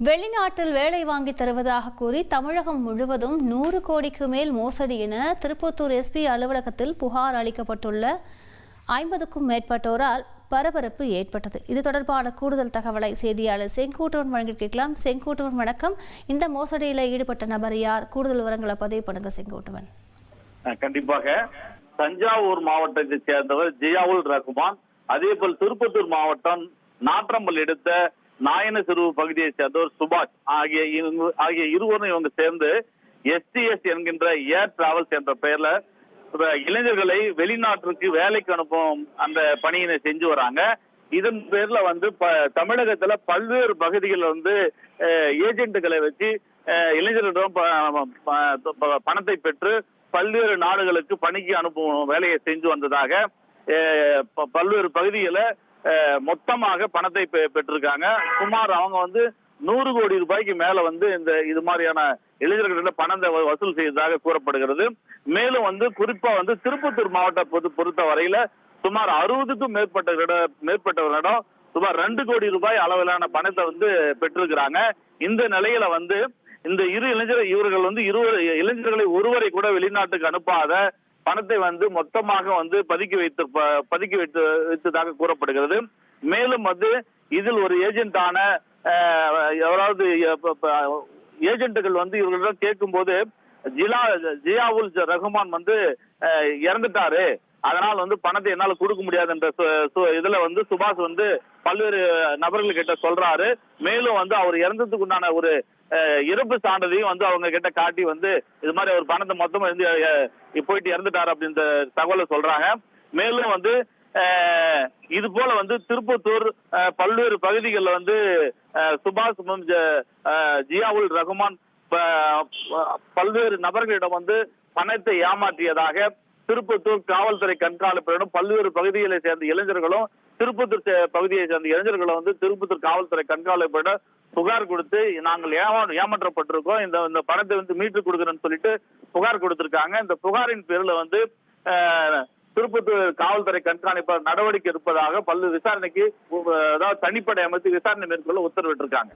வெளிநாட்டில் வேலை வாங்கி தருவதாக கூறி தமிழகம் முழுவதும் 100 கோடிக்கு மேல் மோசடி என திருப்பத்தூர் எஸ்பி அலுவலகத்தில் புகார் அளிக்கப்பட்டுள்ள 50க்கும் மேற்பட்டோரால் பரபரப்பு ஏற்பட்டது. இது தொடர்பான கூடுதல் தகவலை செய்தியாளர் செங்கோட்டவன் வழங்கி கேட்கலாம். செங்கோட்டவன் வணக்கம். இந்த மோசடியில் ஈடுபட்ட நபர் யார்? கூடுதல் விவரங்களை பதிவு பண்ணுங்க செங்கோட்டவன். கண்டிப்பாக தஞ்சாவூர் மாவட்டத்தை சேர்ந்தவர் ஜியாவுல் ரஹ்மான், அதேபோல் திருப்பத்தூர் மாவட்டம் நாற்றம்பல் எடுத்த நாயனசிறு பகுதியை சேர்ந்தவர் சுபாஷ் ஆகிய இருவரும் இவங்க சேர்ந்து STS என்கின்ற ஏர் டிராவல்ஸ் என்ற பெயர்ல இளைஞர்களை வெளிநாட்டிற்கு வேலைக்கு அனுப்பும் அந்த பணியினை செஞ்சு வராங்க. இதன் பேர்ல தமிழகத்துல பல்வேறு பகுதிகளில் ஏஜென்ட்டுகளை வச்சு இளைஞர்களிடம் பணத்தை பெற்று பல்வேறு நாடுகளுக்கு பணிக்கு அனுப்பும் வேலையை செஞ்சு வந்ததாக பல்வேறு பகுதிகளை மொத்தமாக பணத்தை பெற்றிருக்காங்க. சுமார் அவங்க 100 கோடி ரூபாய்க்கு மேல இந்த இது மாதிரியான இளைஞர்களிடம் பணத்தை வசூல் செய்ததாக கூறப்படுகிறது. மேலும் குறிப்பா திருப்பத்தூர் மாவட்டத்தை பொறுத்த வரையில சுமார் 60க்கும் மேற்பட்டவர்களிடம் சுமார் 2 கோடி ரூபாய் அளவிலான பணத்தை பெற்றிருக்கிறாங்க. இந்த நிலையில இந்த இவர்கள் இளைஞர்களை ஒருவரை கூட வெளிநாட்டுக்கு அனுப்பாத பணத்தை மொத்தமாக பதுக்கி வைத்ததாக கூறப்படுகிறது. மேலும் இதில் ஒரு ஏஜென்டான எவராவது ஏஜென்ட்டுகள் இவர்களிடம் கேட்கும் போது ஜியாவுல் ரஹ்மான் இறந்துட்டாரு, அதனால் பணத்தை என்னால கொடுக்க முடியாது என்ற இதுல சுபாஷ் பல்வேறு நபர்கள் கிட்ட சொல்றாரு. மேலும் அவர் இறந்ததுக்கு உண்டான ஒரு இறப்பு சான்றிதழையும் அவங்க கிட்ட காட்டி இது மாதிரி அவர் பணத்தை மொத்தமா போயிட்டு இறந்துட்டாரு அப்படின்ற தகவலை சொல்றாங்க. மேலும் இது போல திருப்பத்தூர் பல்வேறு பகுதிகளில் சுபாஷ் ஜியாவுல் ரஹ்மான் பல்வேறு நபர்களிடம் பணத்தை ஏமாற்றியதாக திருப்பத்தூர் காவல்துறை கண்காணிப்பிடம் பல்வேறு பகுதிகளை சேர்ந்த இளைஞர்களும் திருப்பத்தூர் பகுதியை சேர்ந்த இளைஞர்களும் திருப்பத்தூர் காவல்துறை கண்காணிப்பிடம் புகார் கொடுத்து நாங்கள் ஏமாற்றப்பட்டிருக்கோம், இந்த பணத்தை மீட்டு கொடுக்குறேன்னு சொல்லிட்டு புகார் கொடுத்திருக்காங்க. இந்த புகாரின் பேர்ல திருப்பத்தூர் காவல்துறை கண்காணிப்பாளர் நடவடிக்கை இருப்பதாக பல்வேறு விசாரணைக்கு அதாவது தனிப்படை அமைத்து விசாரணை மேற்கொள்ள உத்தரவிட்டிருக்காங்க.